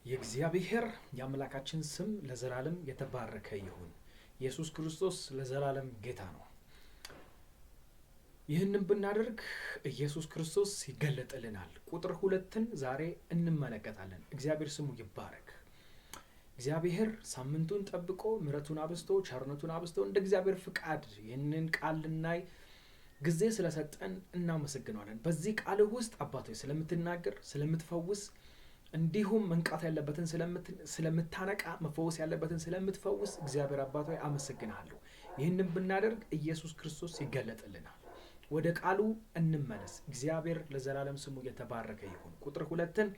የእግዚአብሔር የአምላካችን ስም ለዘላለም የተባረከ ይሁን። ኢየሱስ ክርስቶስ ለዘላለም ጌታ ነው። ይህንን ብናደርግ ኢየሱስ ክርስቶስ ይገለጥልናል። ቁጥር 2ን ዛሬ እንመለከታለን። እግዚአብሔር ስሙ ይባረክ። እግዚአብሔር ሳምንቱን ጠብቆ ምሕረቱን አብዝቶ ቸርነቱን አብዝቶ እንደ እግዚአብሔር ፍቃድ ይህንን ቃል ልናይ ጊዜ ስለሰጠን እናመሰግናለን። በዚህ ቃል ውስጥ አባቶች ስለምትናገር ስለምትፈውስ እንዲሁም መንቃት ያለበትን ስለምታነቃ መፈወስ ያለበትን ስለምትፈውስ እግዚአብሔር አባቶች አመሰግናለሁ። ይህንን ብናደርግ ኢየሱስ ክርስቶስ ይገለጥልናል። ወደ ቃሉ እንመለስ። እግዚአብሔር ለዘላለም ስሙ የተባረከ ይሁን። ቁጥር 2ን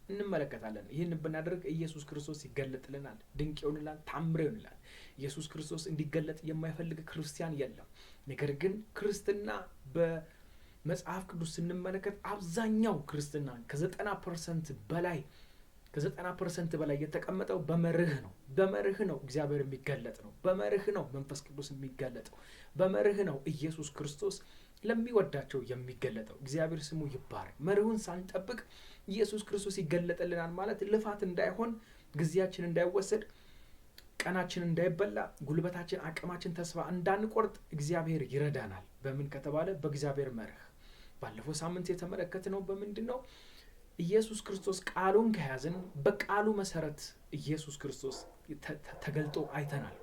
እንመለከታለን። ይህንን ብናደርግ ኢየሱስ ክርስቶስ ይገለጥልናል። ድንቅ ይሆንላል፣ ታምር ይሆንላል። ኢየሱስ ክርስቶስ እንዲገለጥ የማይፈልግ ክርስቲያን የለም። ነገር ግን ክርስትና በመጽሐፍ ቅዱስ ስንመለከት አብዛኛው ክርስትና ከ90% በላይ የተቀመጠው በመርህ ነው። በመርህ ነው እግዚአብሔር የሚገለጥ ነው። በመርህ ነው መንፈስ ቅዱስ የሚገለጠው። በመርህ ነው ኢየሱስ ክርስቶስ ለሚወዳቸው የሚገለጠው። እግዚአብሔር ስሙ ይባረክ። መርሁን ሳንጠብቅ ኢየሱስ ክርስቶስ ይገለጥልናል ማለት ልፋት እንዳይሆን፣ ጊዜያችን እንዳይወሰድ፣ ቀናችን እንዳይበላ፣ ጉልበታችን፣ አቅማችን ተስፋ እንዳንቆርጥ እግዚአብሔር ይረዳናል። በምን ከተባለ በእግዚአብሔር መርህ። ባለፈው ሳምንት የተመለከትነው በምንድን ነው? ኢየሱስ ክርስቶስ ቃሉን ከያዝን በቃሉ መሰረት ኢየሱስ ክርስቶስ ተገልጦ አይተናል፣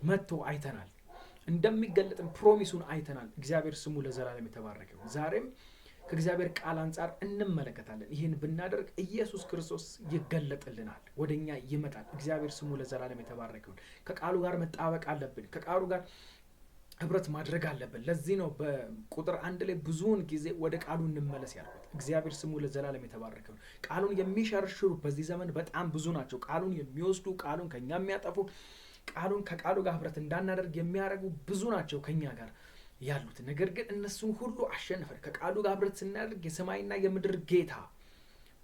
መጥቶ አይተናል፣ እንደሚገለጥም ፕሮሚሱን አይተናል። እግዚአብሔር ስሙ ለዘላለም የተባረከ ነው። ዛሬም ከእግዚአብሔር ቃል አንጻር እንመለከታለን። ይህን ብናደርግ ኢየሱስ ክርስቶስ ይገለጥልናል፣ ወደኛ ይመጣል። እግዚአብሔር ስሙ ለዘላለም የተባረከ ነው። ከቃሉ ጋር መጣበቅ አለብን። ከቃሉ ጋር ህብረት ማድረግ አለብን። ለዚህ ነው በቁጥር 1 ላይ ብዙውን ጊዜ ወደ ቃሉ እንመለስ ያልኩት። እግዚአብሔር ስሙ ለዘላለም የተባረከ ነው። ቃሉን የሚሸርሽሩ በዚህ ዘመን በጣም ብዙ ናቸው። ቃሉን የሚወስዱ፣ ቃሉን ከኛ የሚያጠፉ፣ ከቃሉ ጋር ህብረት እንዳናደርግ የሚያደርጉ ብዙ ናቸው ከኛ ጋር ያሉት። ነገር ግን እነሱን ሁሉ አሸንፈን ከቃሉ ጋር ህብረት ስናደርግ የሰማይና የምድር ጌታ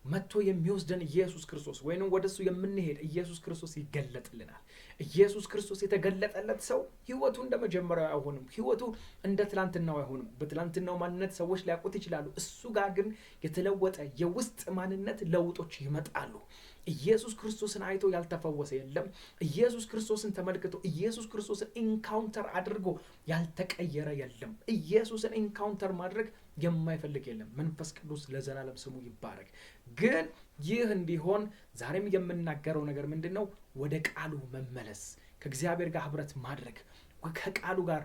መጥቶ የሚወስደን ኢየሱስ ክርስቶስ ወይንም ወደሱ የምንሄድ ኢየሱስ ክርስቶስ ይገለጥልናል። ኢየሱስ ክርስቶስ የተገለጠለት ሰው ህይወቱ እንደመጀመሪያው አይሆንም። ህይወቱ እንደ ትላንትናው አይሆንም። በትላንትናው ማንነት ሰዎች ሊያውቁት ይችላሉ። እሱ ጋር ግን የተለወጠ የውስጥ ማንነት ለውጦች ይመጣሉ። ኢየሱስ ክርስቶስን አይቶ ያልተፈወሰ የለም። ኢየሱስ ክርስቶስን ተመልክቶ ኢየሱስ ክርስቶስን ኢንካውንተር አድርጎ ያልተቀየረ የለም። ኢየሱስን ኢንካውንተር ማድረግ የማይፈልግ የለም። መንፈስ ቅዱስ ለዘላለም ስሙ ይባረክ። ግን ይህ እንዲሆን ዛሬም የምናገረው ነገር ምንድን ነው? ወደ ቃሉ መመለስ፣ ከእግዚአብሔር ጋር ህብረት ማድረግ፣ ከቃሉ ጋር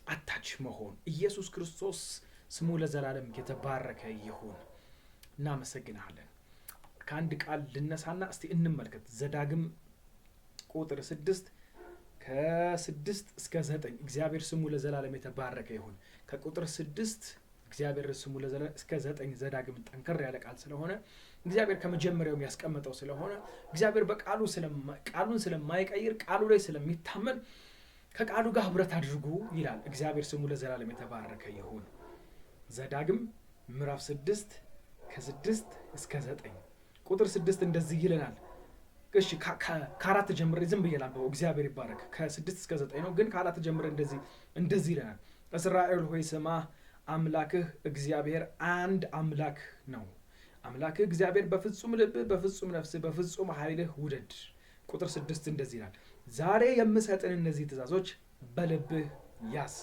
አታች መሆን። ኢየሱስ ክርስቶስ ስሙ ለዘላለም የተባረከ ይሁን። እናመሰግናለን። ከአንድ ቃል ልነሳና እስቲ እንመልከት። ዘዳግም ቁጥር 6 ከ6 እስከ 9 እግዚአብሔር ስሙ ለዘላለም የተባረከ ይሁን። ከቁጥር 6 እግዚአብሔር ስሙ ለዘላለም እስከ 9 ዘዳግም ጠንከር ያለ ቃል ስለሆነ እግዚአብሔር ከመጀመሪያው ያስቀመጠው ስለሆነ እግዚአብሔር ቃሉን ስለማይቀይር ቃሉ ላይ ስለሚታመን ከቃሉ ጋር ህብረት አድርጉ ይላል። እግዚአብሔር ስሙ ለዘላለም የተባረከ ይሁን። ዘዳግም ምዕራፍ 6 ከ6 እስከ 9 ቁጥር 6 እንደዚህ ይለናል። እሺ ከ4 ጀምሬ ዝም ብዬ ላንብበው። እግዚአብሔር ይባረክ። ከ6 እስከ 9 ነው፣ ግን ከ4 ጀምሬ እንደዚህ ይለናል። እስራኤል ሆይ ስማ፣ አምላክህ እግዚአብሔር አንድ አምላክ ነው። አምላክህ እግዚአብሔር በፍጹም ልብህ፣ በፍጹም ነፍስህ፣ በፍጹም ኃይልህ ውደድ። ቁጥር 6 እንደዚህ ይላል። ዛሬ የምሰጥን እነዚህ ትእዛዞች በልብህ ያዝ፣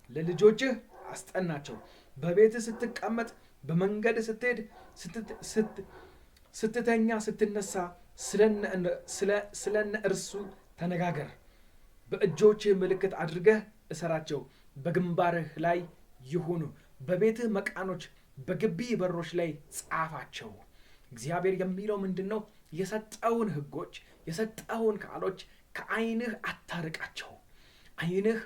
ለልጆችህ አስጠናቸው። በቤትህ ስትቀመጥ፣ በመንገድ ስትሄድ፣ ስትተኛ፣ ስትነሳ ስለነ እርሱ ተነጋገር። በእጆችህ ምልክት አድርገህ እሰራቸው፣ በግንባርህ ላይ ይሁኑ። በቤትህ መቃኖች፣ በግቢ በሮች ላይ ጻፋቸው። እግዚአብሔር የሚለው ምንድን ነው? የሰጠውን ህጎች፣ የሰጠውን ቃሎች ከዓይንህ አታርቃቸው። ዓይንህ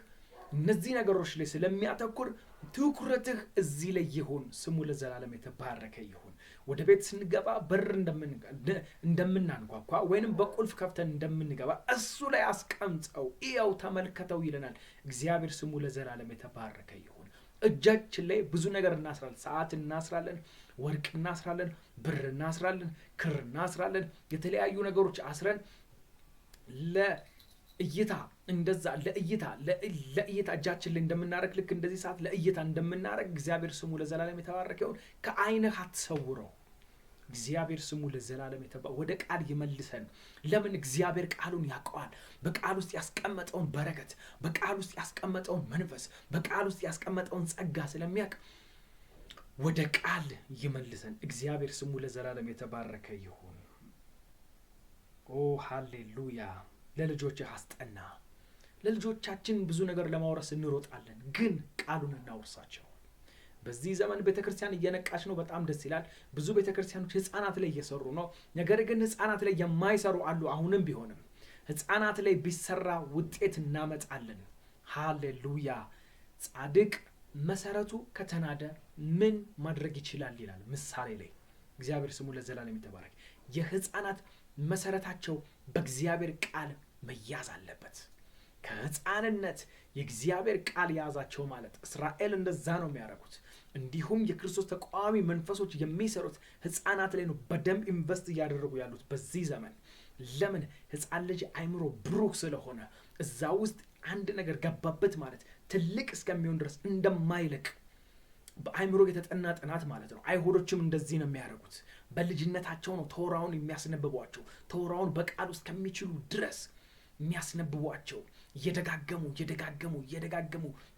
እነዚህ ነገሮች ላይ ስለሚያተኩር ትኩረትህ እዚህ ላይ ይሁን። ስሙ ለዘላለም የተባረከ ይሁን። ወደ ቤት ስንገባ በር እንደምናንኳኳ ወይንም በቁልፍ ከፍተን እንደምንገባ እሱ ላይ አስቀምጠው፣ እያው ተመልከተው ይለናል። እግዚአብሔር ስሙ ለዘላለም የተባረከ ይሁን። እጃችን ላይ ብዙ ነገር እናስራለን። ሰዓት እናስራለን፣ ወርቅ እናስራለን፣ ብር እናስራለን፣ ክር እናስራለን። የተለያዩ ነገሮች አስረን ለእይታ እንደዛ ለእይታ እጃችን ላይ እንደምናረግ ልክ እንደዚህ ሰዓት ለእይታ እንደምናረግ እግዚአብሔር ስሙ ለዘላለም የተባረከ ይሁን። ከዓይንህ አትሰውረው። እግዚአብሔር ስሙ ለዘላለም ወደ ቃል ይመልሰን። ለምን? እግዚአብሔር ቃሉን ያውቀዋል። በቃል ውስጥ ያስቀመጠውን በረከት፣ በቃል ውስጥ ያስቀመጠውን መንፈስ፣ በቃል ውስጥ ያስቀመጠውን ጸጋ ስለሚያውቅ ወደ ቃል ይመልሰን። እግዚአብሔር ስሙ ለዘላለም የተባረከ ይሁን። ኦ ሃሌሉያ። ለልጆችህ አስጠና። ለልጆቻችን ብዙ ነገር ለማውረስ እንሮጣለን፣ ግን ቃሉን እናውርሳቸው። በዚህ ዘመን ቤተክርስቲያን እየነቃች ነው። በጣም ደስ ይላል። ብዙ ቤተክርስቲያኖች ህፃናት ላይ እየሰሩ ነው። ነገር ግን ህፃናት ላይ የማይሰሩ አሉ። አሁንም ቢሆንም ህፃናት ላይ ቢሰራ ውጤት እናመጣለን። ሃሌሉያ። ጻድቅ መሰረቱ ከተናደ ምን ማድረግ ይችላል ይላል ምሳሌ ላይ። እግዚአብሔር ስሙ ለዘላለም ይባረክ። የህፃናት መሰረታቸው በእግዚአብሔር ቃል መያዝ አለበት። ከህፃንነት የእግዚአብሔር ቃል ያዛቸው ማለት እስራኤል እንደዛ ነው የሚያደርጉት። እንዲሁም የክርስቶስ ተቃዋሚ መንፈሶች የሚሰሩት ህፃናት ላይ ነው በደንብ ኢንቨስት እያደረጉ ያሉት በዚህ ዘመን። ለምን? ህፃን ልጅ አይምሮ ብሩክ ስለሆነ እዛ ውስጥ አንድ ነገር ገባበት ማለት ትልቅ እስከሚሆን ድረስ እንደማይለቅ በአይምሮ የተጠና ጥናት ማለት ነው። አይሁዶችም እንደዚህ ነው የሚያደርጉት። በልጅነታቸው ነው ተውራውን የሚያስነብቧቸው። ተውራውን በቃል ውስጥ ከሚችሉ ድረስ የሚያስነብቧቸው እየደጋገሙ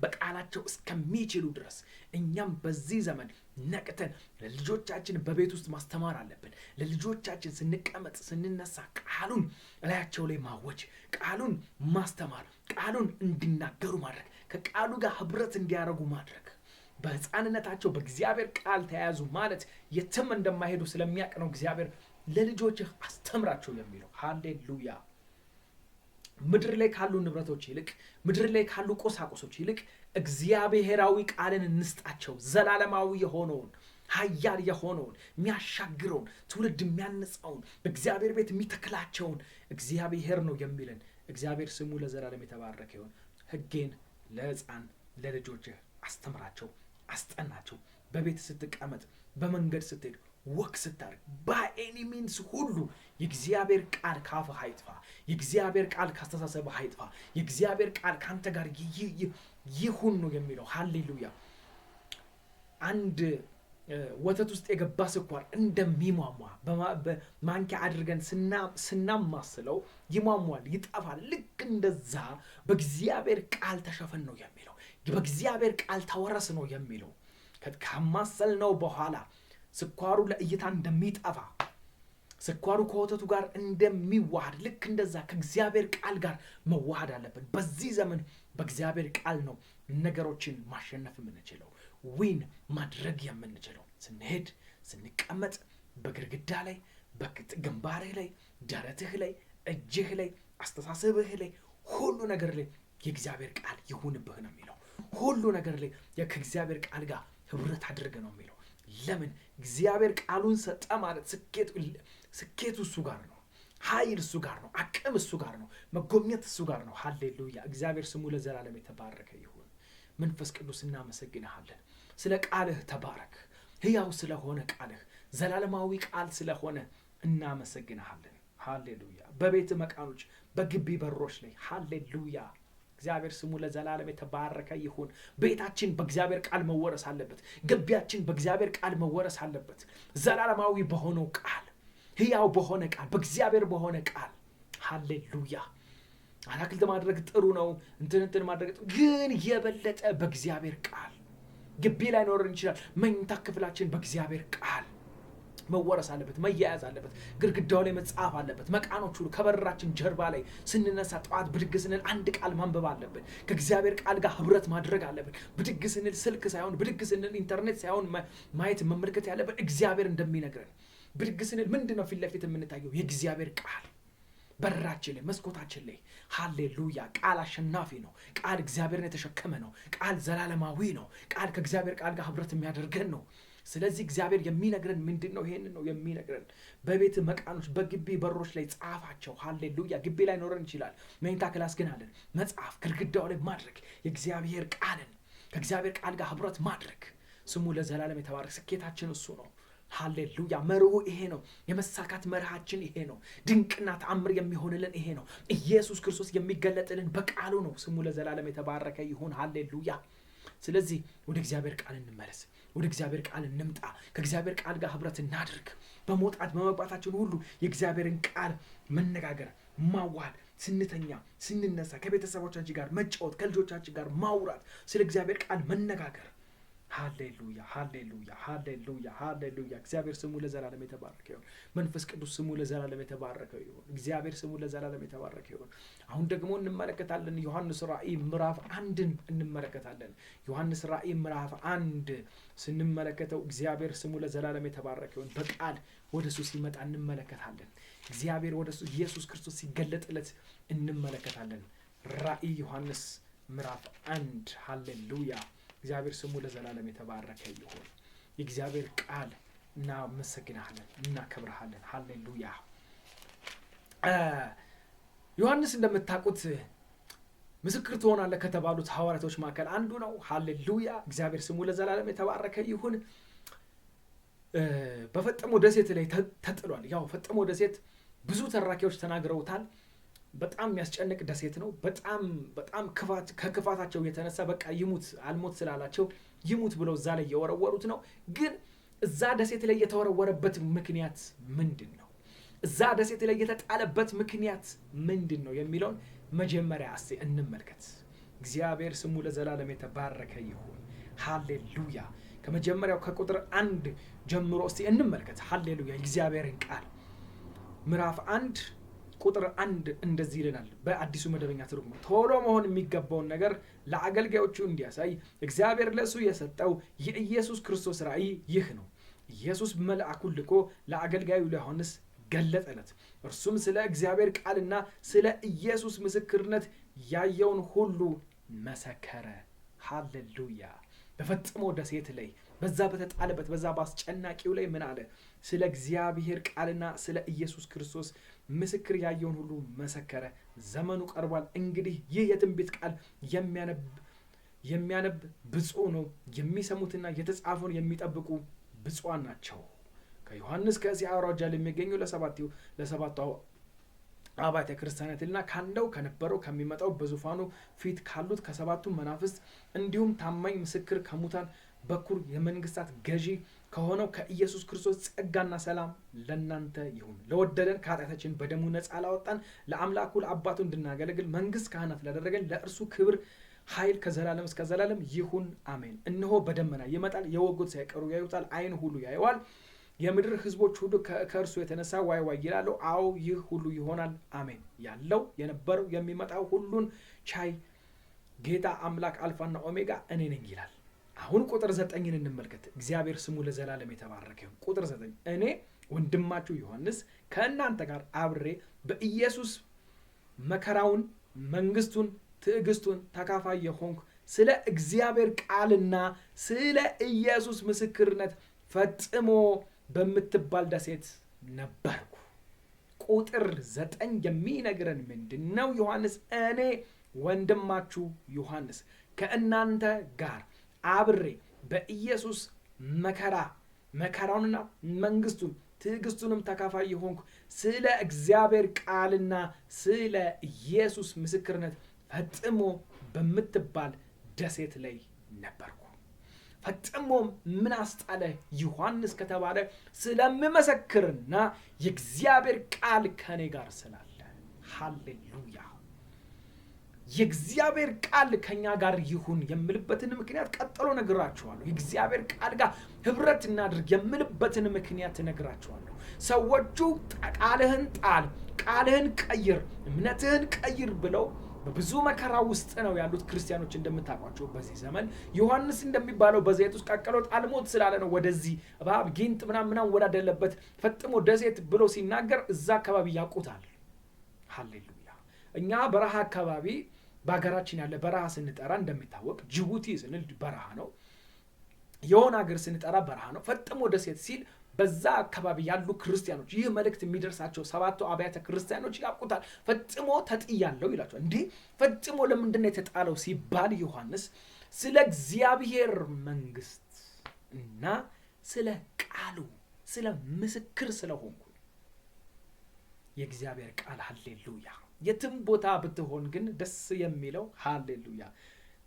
በቃላቸው እስከሚችሉ ድረስ። እኛም በዚህ ዘመን ነቅተን ለልጆቻችን በቤት ውስጥ ማስተማር አለብን። ለልጆቻችን ስንቀመጥ ስንነሳ ቃሉን እላያቸው ላይ ማወጅ፣ ቃሉን ማስተማር፣ ቃሉን እንዲናገሩ ማድረግ፣ ከቃሉ ጋር ህብረት እንዲያደርጉ ማድረግ። በህፃንነታቸው በእግዚአብሔር ቃል ተያያዙ ማለት የትም እንደማይሄዱ ስለሚያውቅ ነው እግዚአብሔር ለልጆችህ አስተምራቸው የሚለው። ሃሌሉያ። ምድር ላይ ካሉ ንብረቶች ይልቅ፣ ምድር ላይ ካሉ ቁሳቁሶች ይልቅ እግዚአብሔራዊ ቃልን እንስጣቸው። ዘላለማዊ የሆነውን ኃያል የሆነውን የሚያሻግረውን ትውልድ የሚያነጻውን በእግዚአብሔር ቤት የሚተክላቸውን እግዚአብሔር ነው የሚልን። እግዚአብሔር ስሙ ለዘላለም የተባረከ ይሁን። ሕጌን ለሕፃን ለልጆችህ አስተምራቸው፣ አስጠናቸው። በቤት ስትቀመጥ፣ በመንገድ ስትሄድ፣ ወክ ስታደርግ፣ በኤኒ ሚንስ ሁሉ የእግዚአብሔር ቃል ካፍህ አይጥፋ። የእግዚአብሔር ቃል ካስተሳሰብህ አይጥፋ። የእግዚአብሔር ቃል ካንተ ጋር ይሁን ነው የሚለው። ሃሌሉያ። አንድ ወተት ውስጥ የገባ ስኳር እንደሚሟሟ በማንኪያ አድርገን ስናማስለው ይሟሟል፣ ይጠፋል። ልክ እንደዛ በእግዚአብሔር ቃል ተሸፈን ነው የሚለው። በእግዚአብሔር ቃል ተወረስ ነው የሚለው። ከማሰል ነው በኋላ ስኳሩ ለእይታ እንደሚጠፋ፣ ስኳሩ ከወተቱ ጋር እንደሚዋሃድ ልክ እንደዛ ከእግዚአብሔር ቃል ጋር መዋሃድ አለብን። በዚህ ዘመን በእግዚአብሔር ቃል ነው ነገሮችን ማሸነፍ የምንችለው፣ ዊን ማድረግ የምንችለው። ስንሄድ፣ ስንቀመጥ፣ በግድግዳ ላይ፣ በግንባርህ ላይ፣ ደረትህ ላይ፣ እጅህ ላይ፣ አስተሳሰብህ ላይ፣ ሁሉ ነገር ላይ የእግዚአብሔር ቃል ይሁንብህ ነው የሚለው። ሁሉ ነገር ላይ ከእግዚአብሔር ቃል ጋር ህብረት አድርገ ነው የሚለው። ለምን? እግዚአብሔር ቃሉን ሰጠ ማለት ስኬቱ እሱ ጋር ነው። ኃይል እሱ ጋር ነው። አቅም እሱ ጋር ነው። መጎብኘት እሱ ጋር ነው። ሃሌሉያ። እግዚአብሔር ስሙ ለዘላለም የተባረከ ይሁን። መንፈስ ቅዱስ እናመሰግንሃለን። ስለ ቃልህ ተባረክ። ሕያው ስለሆነ ቃልህ፣ ዘላለማዊ ቃል ስለሆነ እናመሰግንሃለን። ሃሌሉያ። በቤት መቃኖች፣ በግቢ በሮች ላይ ሃሌሉያ። እግዚአብሔር ስሙ ለዘላለም የተባረከ ይሁን። ቤታችን በእግዚአብሔር ቃል መወረስ አለበት። ግቢያችን በእግዚአብሔር ቃል መወረስ አለበት። ዘላለማዊ በሆነው ቃል፣ ሕያው በሆነ ቃል፣ በእግዚአብሔር በሆነ ቃል ሃሌሉያ። አታክልት ማድረግ ጥሩ ነው፣ እንትን ማድረግ ጥሩ፣ ግን የበለጠ በእግዚአብሔር ቃል። ግቢ ላይ ኖረን ይችላል። መኝታ ክፍላችን በእግዚአብሔር ቃል መወረስ አለበት፣ መያያዝ አለበት። ግድግዳው ላይ መጻፍ አለበት። መቃኖች ሁሉ ከበራችን ጀርባ ላይ ስንነሳ፣ ጠዋት ብድግ ስንል አንድ ቃል ማንበብ አለብን። ከእግዚአብሔር ቃል ጋር ህብረት ማድረግ አለብን። ብድግ ስንል ስልክ ሳይሆን፣ ብድግ ስንል ኢንተርኔት ሳይሆን ማየት መመልከት ያለብን እግዚአብሔር እንደሚነግረን። ብድግ ስንል ምንድን ነው ፊት ለፊት የምንታየው? የእግዚአብሔር ቃል በራችን ላይ፣ መስኮታችን ላይ። ሃሌሉያ። ቃል አሸናፊ ነው። ቃል እግዚአብሔርን የተሸከመ ነው። ቃል ዘላለማዊ ነው። ቃል ከእግዚአብሔር ቃል ጋር ህብረት የሚያደርገን ነው። ስለዚህ እግዚአብሔር የሚነግረን ምንድን ነው? ይሄንን ነው የሚነግረን። በቤት መቃኖች፣ በግቢ በሮች ላይ ጻፋቸው። ሃሌሉያ። ግቢ ላይ ኖረን ይችላል። መኝታ ክላስ ግን አለን። መጽሐፍ ግድግዳው ላይ ማድረግ፣ የእግዚአብሔር ቃልን ከእግዚአብሔር ቃል ጋር ህብረት ማድረግ። ስሙ ለዘላለም የተባረከ። ስኬታችን እሱ ነው። ሃሌሉያ። መርሁ ይሄ ነው። የመሳካት መርሃችን ይሄ ነው። ድንቅና ተአምር የሚሆንልን ይሄ ነው። ኢየሱስ ክርስቶስ የሚገለጥልን በቃሉ ነው። ስሙ ለዘላለም የተባረከ ይሁን። ሃሌሉያ። ስለዚህ ወደ እግዚአብሔር ቃል እንመለስ። ወደ እግዚአብሔር ቃል እንምጣ። ከእግዚአብሔር ቃል ጋር ህብረት እናድርግ። በመውጣት በመግባታችን ሁሉ የእግዚአብሔርን ቃል መነጋገር፣ ማዋሃድ፣ ስንተኛ ስንነሳ ከቤተሰቦቻችን ጋር መጫወት፣ ከልጆቻችን ጋር ማውራት፣ ስለ እግዚአብሔር ቃል መነጋገር። ሃሌሉያ ሃሌሉያ ሃሌሉያ ሃሌሉያ። እግዚአብሔር ስሙ ለዘላለም የተባረከ ይሁን። መንፈስ ቅዱስ ስሙ ለዘላለም የተባረከ ይሁን። እግዚአብሔር ስሙ ለዘላለም የተባረከ ይሁን። አሁን ደግሞ እንመለከታለን ዮሐንስ ራእይ ምዕራፍ 1ን እንመለከታለን። ዮሐንስ ራእይ ምዕራፍ 1 ስንመለከተው እግዚአብሔር ስሙ ለዘላለም የተባረከ ይሁን። በቃል ወደሱ ሲመጣ እንመለከታለን። እግዚአብሔር ወደሱ ኢየሱስ ክርስቶስ ሲገለጥለት እንመለከታለን። ራእይ ዮሐንስ ምዕራፍ 1 ሃሌሉያ። እግዚአብሔር ስሙ ለዘላለም የተባረከ ይሁን። የእግዚአብሔር ቃል እናመሰግናለን፣ እናከብርሃለን። ሃሌሉያ። ዮሐንስ እንደምታውቁት ምስክር ትሆናለህ ከተባሉት ሐዋርያቶች መካከል አንዱ ነው። ሃሌሉያ። እግዚአብሔር ስሙ ለዘላለም የተባረከ ይሁን። በፈጥሞ ደሴት ላይ ተጥሏል። ያው ፈጥሞ ደሴት ብዙ ተራኪዎች ተናግረውታል። በጣም የሚያስጨንቅ ደሴት ነው። በጣም ከክፋታቸው የተነሳ በቃ ይሙት አልሞት ስላላቸው ይሙት ብለው እዛ ላይ የወረወሩት ነው። ግን እዛ ደሴት ላይ የተወረወረበት ምክንያት ምንድን ነው? እዛ ደሴት ላይ የተጣለበት ምክንያት ምንድን ነው የሚለውን መጀመሪያ እስቲ እንመልከት። እግዚአብሔር ስሙ ለዘላለም የተባረከ ይሁን። ሃሌሉያ። ከመጀመሪያው ከቁጥር 1 ጀምሮ እስቲ እንመልከት። ሃሌሉያ። እግዚአብሔርን ቃል ምዕራፍ 1 ቁጥር 1 እንደዚህ ይለናል በአዲሱ መደበኛ ትርጉም። ቶሎ መሆን የሚገባውን ነገር ለአገልጋዮቹ እንዲያሳይ እግዚአብሔር ለእሱ የሰጠው የኢየሱስ ክርስቶስ ራእይ ይህ ነው። ኢየሱስ መልአኩን ልኮ ለአገልጋዩ ለዮሐንስ ገለጠለት። እርሱም ስለ እግዚአብሔር ቃልና ስለ ኢየሱስ ምስክርነት ያየውን ሁሉ መሰከረ። ሃሌሉያ። በፈጥሞ ደሴት ላይ በዛ በተጣለበት በዛ በአስጨናቂው ላይ ምን አለ? ስለ እግዚአብሔር ቃልና ስለ ኢየሱስ ክርስቶስ ምስክር ያየውን ሁሉ መሰከረ። ዘመኑ ቀርቧል። እንግዲህ ይህ የትንቢት ቃል የሚያነብ ብፁዕ ነው። የሚሰሙትና የተጻፈውን የሚጠብቁ ብፁዓን ናቸው። ከዮሐንስ ከእስያ አውራጃ ለሚገኙ ለሰባቱ አብያተ ክርስቲያናትና ካለው ከነበረው ከሚመጣው በዙፋኑ ፊት ካሉት ከሰባቱ መናፍስት እንዲሁም ታማኝ ምስክር ከሙታን በኩር የመንግስታት ገዢ ከሆነው ከኢየሱስ ክርስቶስ ጸጋና ሰላም ለእናንተ ይሁን። ለወደደን ከኃጢአታችን በደሙ ነፃ ላወጣን ለአምላኩ ለአባቱ እንድናገለግል መንግስት ካህናት ላደረገን ለእርሱ ክብር ኃይል ከዘላለም እስከ ዘላለም ይሁን አሜን። እነሆ በደመና ይመጣል፣ የወጉት ሳይቀሩ ያዩታል፣ ዓይን ሁሉ ያየዋል፣ የምድር ህዝቦች ሁሉ ከእርሱ የተነሳ ዋይ ዋይ ይላሉ። አዎ ይህ ሁሉ ይሆናል አሜን። ያለው የነበረው የሚመጣው ሁሉን ቻይ ጌታ አምላክ አልፋና ኦሜጋ እኔ ነኝ ይላል። አሁን ቁጥር 9ን እንመልከት። እግዚአብሔር ስሙ ለዘላለም የተባረከ ይሁን። ቁጥር 9 እኔ ወንድማችሁ ዮሐንስ ከእናንተ ጋር አብሬ በኢየሱስ መከራውን መንግስቱን ትዕግስቱን ተካፋይ የሆንኩ ስለ እግዚአብሔር ቃልና ስለ ኢየሱስ ምስክርነት ፈጽሞ በምትባል ደሴት ነበርኩ። ቁጥር 9 የሚነግረን ምንድን ነው? ዮሐንስ እኔ ወንድማችሁ ዮሐንስ ከእናንተ ጋር አብሬ በኢየሱስ መከራውንና መንግስቱን ትዕግስቱንም ተካፋይ የሆንኩ ስለ እግዚአብሔር ቃልና ስለ ኢየሱስ ምስክርነት ፈጽሞ በምትባል ደሴት ላይ ነበርኩ። ፈጽሞ ምን አስጣለ ዮሐንስ ከተባለ ስለምመሰክርና የእግዚአብሔር ቃል ከኔ ጋር ስላለ። ሃሌሉያ። የእግዚአብሔር ቃል ከኛ ጋር ይሁን የምልበትን ምክንያት ቀጥሎ ነግራችኋለሁ። የእግዚአብሔር ቃል ጋር ህብረት እናድርግ የምልበትን ምክንያት ነግራችኋለሁ። ሰዎቹ ቃልህን ጣል፣ ቃልህን ቀይር፣ እምነትህን ቀይር ብለው በብዙ መከራ ውስጥ ነው ያሉት ክርስቲያኖች እንደምታውቋቸው። በዚህ ዘመን ዮሐንስ እንደሚባለው በዘይት ውስጥ ቀቅሎ ጣልሞት ስላለ ነው ወደዚህ እባብ ጊንጥ ምናምን ወዳደለበት ፈጥሞ ደሴት ብሎ ሲናገር እዛ አካባቢ ያውቁታል። ሃሌሉያ። እኛ በረሃ አካባቢ በሀገራችን ያለ በረሃ ስንጠራ እንደሚታወቅ ጅቡቲ ስንል በረሃ ነው። የሆነ ሀገር ስንጠራ በረሃ ነው። ፈጥሞ ደሴት ሲል በዛ አካባቢ ያሉ ክርስቲያኖች ይህ መልእክት የሚደርሳቸው 7ቱ አብያተ ክርስቲያኖች ያውቁታል። ፈጥሞ ተጥያለሁ ይላቸዋል። እንዴ ፈጥሞ ለምንድን ነው የተጣለው ሲባል ዮሐንስ ስለ እግዚአብሔር መንግስት እና ስለ ቃሉ ስለ ምስክር ስለሆንኩ የእግዚአብሔር ቃል ሃሌሉያ። የትም ቦታ ብትሆን ግን ደስ የሚለው ሃሌሉያ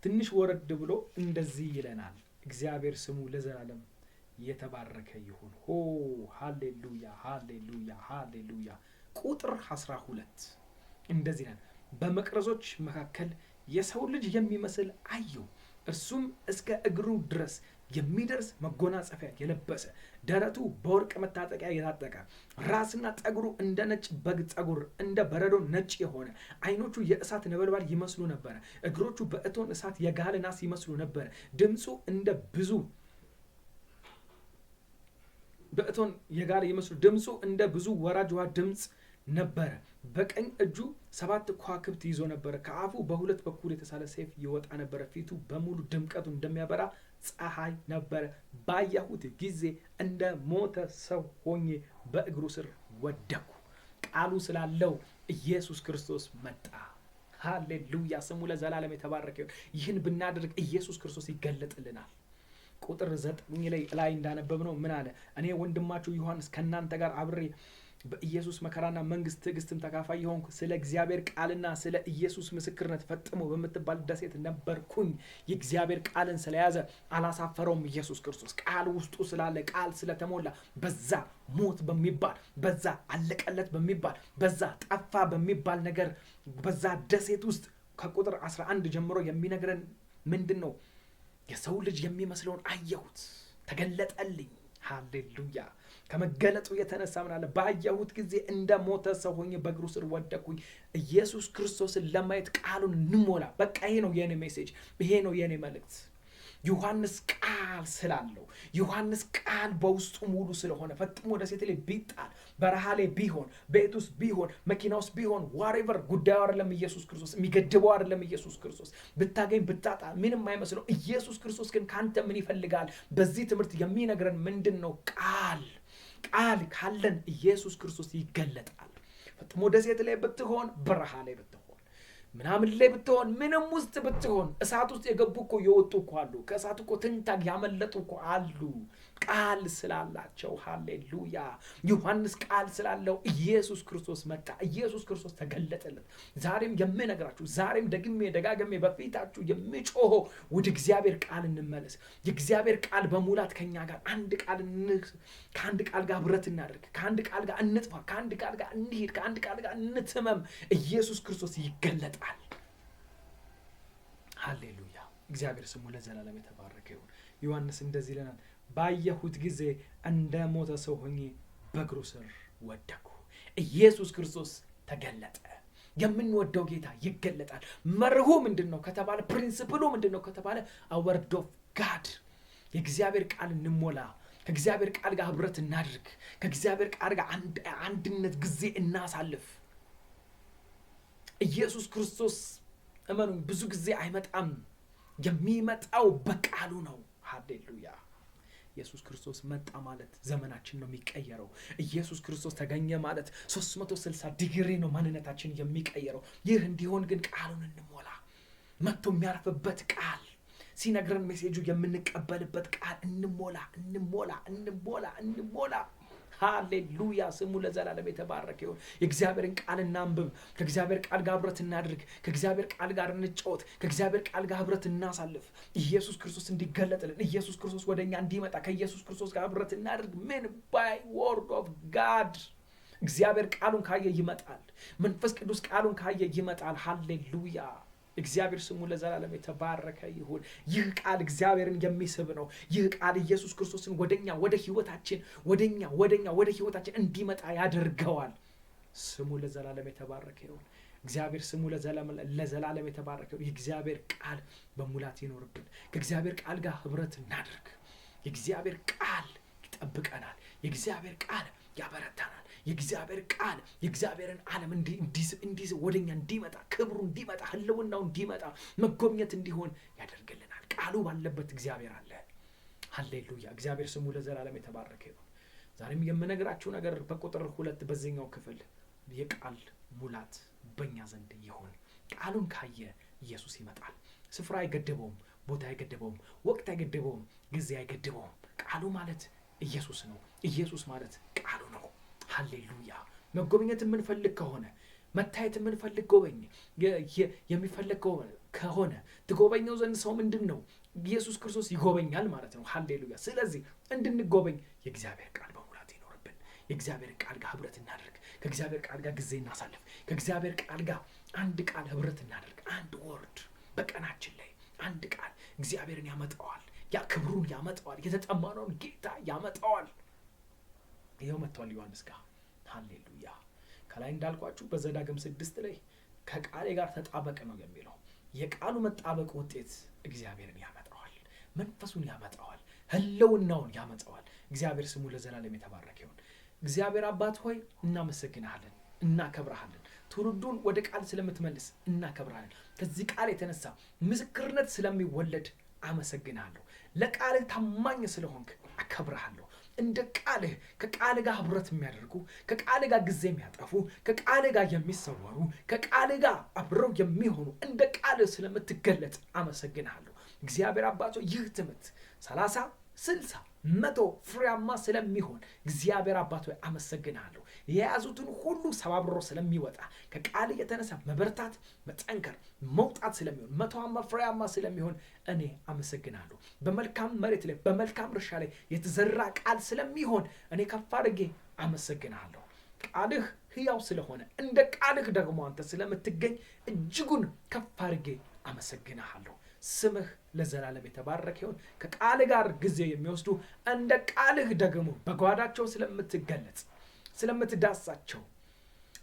ትንሽ ወረድ ብሎ እንደዚህ ይለናል። እግዚአብሔር ስሙ ለዘላለም የተባረከ ይሁን። ሆ ሃሌሉያ ሃሌሉያ ሃሌሉያ። ቁጥር 12 እንደዚህ ነው። በመቅረዞች መካከል የሰው ልጅ የሚመስል አየሁ። እርሱም እስከ እግሩ ድረስ የሚደርስ መጎናጸፊያ የለበሰ፣ ደረቱ በወርቅ መታጠቂያ የታጠቀ፣ ራስና ጠጉሩ እንደ ነጭ በግ ጠጉር እንደ በረዶ ነጭ የሆነ፣ ዓይኖቹ የእሳት ነበልባል ይመስሉ ነበረ፣ እግሮቹ በእቶን እሳት የጋለ ናስ ይመስሉ ነበረ። ድምፁ እንደ ብዙ በእቶን የጋለ ይመስሉ ድምፁ እንደ ብዙ ወራጅ ውሃ ድምፅ ነበረ። በቀኝ እጁ 7 ከዋክብት ይዞ ነበረ። ከአፉ በሁለት በኩል የተሳለ ሰይፍ ይወጣ ነበረ። ፊቱ በሙሉ ድምቀቱ እንደሚያበራ ፀሐይ ነበረ። ባየሁት ጊዜ እንደ ሞተ ሰው ሆኜ በእግሩ ስር ወደኩ። ቃሉ ስላለው ኢየሱስ ክርስቶስ መጣ። ሃሌሉያ! ስሙ ለዘላለም የተባረከ ይሁን። ይህን ብናደርግ ኢየሱስ ክርስቶስ ይገለጥልናል። ቁጥር 9 ላይ እንዳነበብነው ምን አለ? እኔ ወንድማችሁ ዮሐንስ ከእናንተ ጋር አብሬ በኢየሱስ መከራና መንግስት ትዕግስትም ተካፋይ የሆንኩ ስለ እግዚአብሔር ቃልና ስለ ኢየሱስ ምስክርነት ፈጥሞ በምትባል ደሴት ነበርኩኝ። የእግዚአብሔር ቃልን ስለያዘ አላሳፈረውም። ኢየሱስ ክርስቶስ ቃል ውስጡ ስላለ፣ ቃል ስለተሞላ በዛ ሞት በሚባል በዛ አለቀለት በሚባል በዛ ጠፋ በሚባል ነገር በዛ ደሴት ውስጥ ከቁጥር 11 ጀምሮ የሚነግረን ምንድን ነው? የሰው ልጅ የሚመስለውን አየሁት፣ ተገለጠልኝ። ሃሌሉያ! ከመገለጡ የተነሳ ምን አለ? ባየሁት ጊዜ እንደ ሞተ ሰው ሆኜ በእግሩ ስር ወደኩኝ። ኢየሱስ ክርስቶስን ለማየት ቃሉን እንሞላ። በቃ ይሄ ነው የኔ ሜሴጅ፣ ይሄ ነው የኔ መልእክት። ዮሐንስ ቃል ስላለው፣ ዮሐንስ ቃል በውስጡ ሙሉ ስለሆነ ፈጥሞ ደሴት ላይ ቢጣል፣ በረሃ ላይ ቢሆን፣ ቤት ውስጥ ቢሆን፣ መኪና ውስጥ ቢሆን፣ ዋሬቨር ጉዳዩ አይደለም። ኢየሱስ ክርስቶስ የሚገድበው አይደለም። ኢየሱስ ክርስቶስ ብታገኝ ብታጣ ምንም አይመስለው። ኢየሱስ ክርስቶስ ግን ካንተ ምን ይፈልጋል? በዚህ ትምህርት የሚነግረን ምንድን ነው? ቃል ካለን ኢየሱስ ክርስቶስ ይገለጣል። ፈጥሞ ደሴት ላይ ብትሆን፣ በረሃ ላይ ብትሆን፣ ምናምን ላይ ብትሆን፣ ምንም ውስጥ ብትሆን፣ እሳት ውስጥ የገቡ እኮ የወጡ እኮ አሉ። ከእሳት እኮ ትንታግ ያመለጡ እኮ አሉ። ቃል ስላላቸው። ሃሌሉያ! ዮሐንስ ቃል ስላለው ኢየሱስ ክርስቶስ መጣ። ኢየሱስ ክርስቶስ ተገለጠለት። ዛሬም የምነግራችሁ፣ ዛሬም ደጋግሜ በፊታችሁ የሚጮኸው ወደ እግዚአብሔር ቃል እንመለስ። የእግዚአብሔር ቃል በሙላት ከኛ ጋር ከአንድ ቃል ጋር ህብረት እናደርግ። ከአንድ ቃል ጋር እንጥፋ። ከአንድ ቃል ጋር እንሂድ። ከአንድ ቃል ጋር እንትመም። ኢየሱስ ክርስቶስ ይገለጣል። ሃሌሉያ! እግዚአብሔር ስሙ ለዘላለም የተባረከ ይሁን። ዮሐንስ እንደዚህ ይለናል፣ ባየሁት ጊዜ እንደ ሞተ ሰው ሆኜ በእግሩ ስር ወደኩ። ኢየሱስ ክርስቶስ ተገለጠ። የምንወደው ጌታ ይገለጣል። መርሁ ምንድን ነው ከተባለ፣ ፕሪንሲፕሉ ምንድን ነው ከተባለ፣ ወርድ ኦፍ ጋድ፣ የእግዚአብሔር ቃል እንሞላ። ከእግዚአብሔር ቃል ጋር ህብረት እናድርግ። ከእግዚአብሔር ቃል ጋር አንድነት ጊዜ እናሳልፍ። ኢየሱስ ክርስቶስ እመኑ ብዙ ጊዜ አይመጣም። የሚመጣው በቃሉ ነው። ሃሌሉያ! ኢየሱስ ክርስቶስ መጣ ማለት ዘመናችን ነው የሚቀየረው። ኢየሱስ ክርስቶስ ተገኘ ማለት 360 ዲግሪ ነው ማንነታችን የሚቀየረው። ይህ እንዲሆን ግን ቃሉን እንሞላ። መጥቶ የሚያርፍበት ቃል ሲነግረን ሜሴጁ የምንቀበልበት ቃል እንሞላ። ሃሌሉያ! ስሙ ለዘላለም የተባረከ ይሁን። የእግዚአብሔርን ቃል እናንብብ። ከእግዚአብሔር ቃል ጋር ህብረት እናድርግ። ከእግዚአብሔር ቃል ጋር እንጫወት። ከእግዚአብሔር ቃል ጋር ህብረት እናሳልፍ። ኢየሱስ ክርስቶስ እንዲገለጥልን፣ ኢየሱስ ክርስቶስ ወደኛ እንዲመጣ ከኢየሱስ ክርስቶስ ጋር ህብረት እናድርግ። ምን ባይ ወርድ ኦፍ ጋድ። እግዚአብሔር ቃሉን ካየ ይመጣል። መንፈስ ቅዱስ ቃሉን ካየ ይመጣል። ሃሌሉያ! እግዚአብሔር ስሙ ለዘላለም የተባረከ ይሁን። ይህ ቃል እግዚአብሔርን የሚስብ ነው። ይህ ቃል ኢየሱስ ክርስቶስን ወደ ህይወታችን እንዲመጣ ያደርገዋል። ስሙ ለዘላለም የተባረከ ይሁን። እግዚአብሔር ስሙ ለዘላለም የተባረከ ይሁን። የእግዚአብሔር ቃል በሙላት ይኖርብን። ከእግዚአብሔር ቃል ጋር ህብረት እናድርግ። የእግዚአብሔር ቃል ይጠብቀናል። የእግዚአብሔር ቃል ያበረታናል። የእግዚአብሔር ቃል የእግዚአብሔርን ዓለም እንዲህ ወደኛ እንዲመጣ፣ ክብሩ እንዲመጣ፣ ህልውናው እንዲመጣ፣ መጎብኘት እንዲሆን ያደርግልናል። ቃሉ ባለበት እግዚአብሔር አለ። ሃሌሉያ! እግዚአብሔር ስሙ ለዘላለም የተባረከ ይሁን። ዛሬም የምነግራችሁ ነገር በቁጥር 2 በዚህኛው ክፍል የቃል ሙላት በእኛ ዘንድ ይሁን። ቃሉን ካየ ኢየሱስ ይመጣል። ስፍራ አይገድበውም፣ ቦታ አይገድበውም፣ ወቅት አይገድበውም፣ ጊዜ አይገድበውም። ቃሉ ማለት ኢየሱስ ነው። ኢየሱስ ማለት ቃሉ ነው። ሃሌሉያ! መጎብኘት የምንፈልግ ከሆነ፣ መታየት የምንፈልግ የሚፈልግ ከሆነ ትጎበኘው ዘንድ ሰው ምንድን ነው? ኢየሱስ ክርስቶስ ይጎበኛል ማለት ነው። ሃሌሉያ። ስለዚህ እንድንጎበኝ የእግዚአብሔር ቃል በሙላት ይኖርብን። የእግዚአብሔር ቃል ጋር ህብረት እናደርግ። ከእግዚአብሔር ቃል ጋር ጊዜ እናሳልፍ። ከእግዚአብሔር ቃል ጋር አንድ ቃል ህብረት እናደርግ። አንድ ወርድ በቀናችን ላይ አንድ ቃል እግዚአብሔርን ያመጣዋል። ያ ክብሩን ያመጣዋል። የተጠማነውን ጌታ ያመጣዋል። ይኸው መጥቷል ዮሐንስ ጋር። ሃሌሉያ። ከላይ እንዳልኳችሁ በዘዳግም 6 ላይ ከቃሌ ጋር ተጣበቅ ነው የሚለው። የቃሉ መጣበቅ ውጤት እግዚአብሔርን ያመጣዋል። መንፈሱን ያመጣዋል። ህልውናውን ያመጣዋል። እግዚአብሔር ስሙ ለዘላለም የተባረከ ይሁን። እግዚአብሔር አባት ሆይ እናመሰግናለን፣ እናከብራለን። ትውልዱን ወደ ቃል ስለምትመልስ እናከብራለን። ከዚህ ቃል የተነሳ ምስክርነት ስለሚወለድ አመሰግናለሁ። ለቃልህ ታማኝ ስለሆንክ አከብራለሁ። እንደ ቃልህ ከቃልህ ጋር ህብረት የሚያደርጉ ከቃልህ ጋር ጊዜ የሚያጠፉ ከቃልህ ጋር የሚሰወሩ ከቃልህ ጋር አብረው የሚሆኑ እንደ ቃልህ ስለምትገለጥ አመሰግናለሁ። እግዚአብሔር አባቶ ይህ ትምህርት 30 60 100 ፍሬያማ ስለሚሆን እግዚአብሔር አባቶ አመሰግናለሁ። የያዙትን ሁሉ ሰባብሮ ስለሚወጣ ከቃል የተነሳ መበርታት መጠንከር መውጣት ስለሚሆን 100 ፍሬያማ ስለሚሆን እኔ አመሰግናለሁ። በመልካም መሬት ላይ በመልካም እርሻ ላይ የተዘራ ቃል ስለሚሆን እኔ ከፍ አድርጌ አመሰግናለሁ። ቃልህ ሕያው ስለሆነ እንደ ቃልህ ደግሞ አንተ ስለምትገኝ እጅጉን ከፍ አድርጌ አመሰግናለሁ። ስምህ ለዘላለም የተባረከ ይሁን። ከቃል ጋር ጊዜ የሚወስዱ እንደ ቃልህ ደግሞ በጓዳቸው ስለምትገለጽ ስለምትዳሳቸው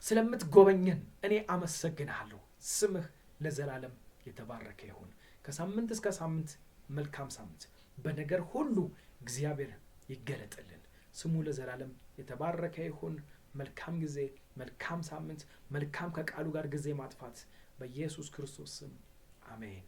ስለምትጎበኘን እኔ አመሰግናለሁ። ስምህ ለዘላለም የተባረከ ይሁን። ከሳምንት እስከ ሳምንት መልካም ሳምንት በነገር ሁሉ እግዚአብሔር ይገለጥልን። ስሙ ለዘላለም የተባረከ ይሁን። መልካም ጊዜ፣ መልካም ሳምንት፣ መልካም ከቃሉ ጋር ጊዜ ማጥፋት በኢየሱስ ክርስቶስ ስም አሜን።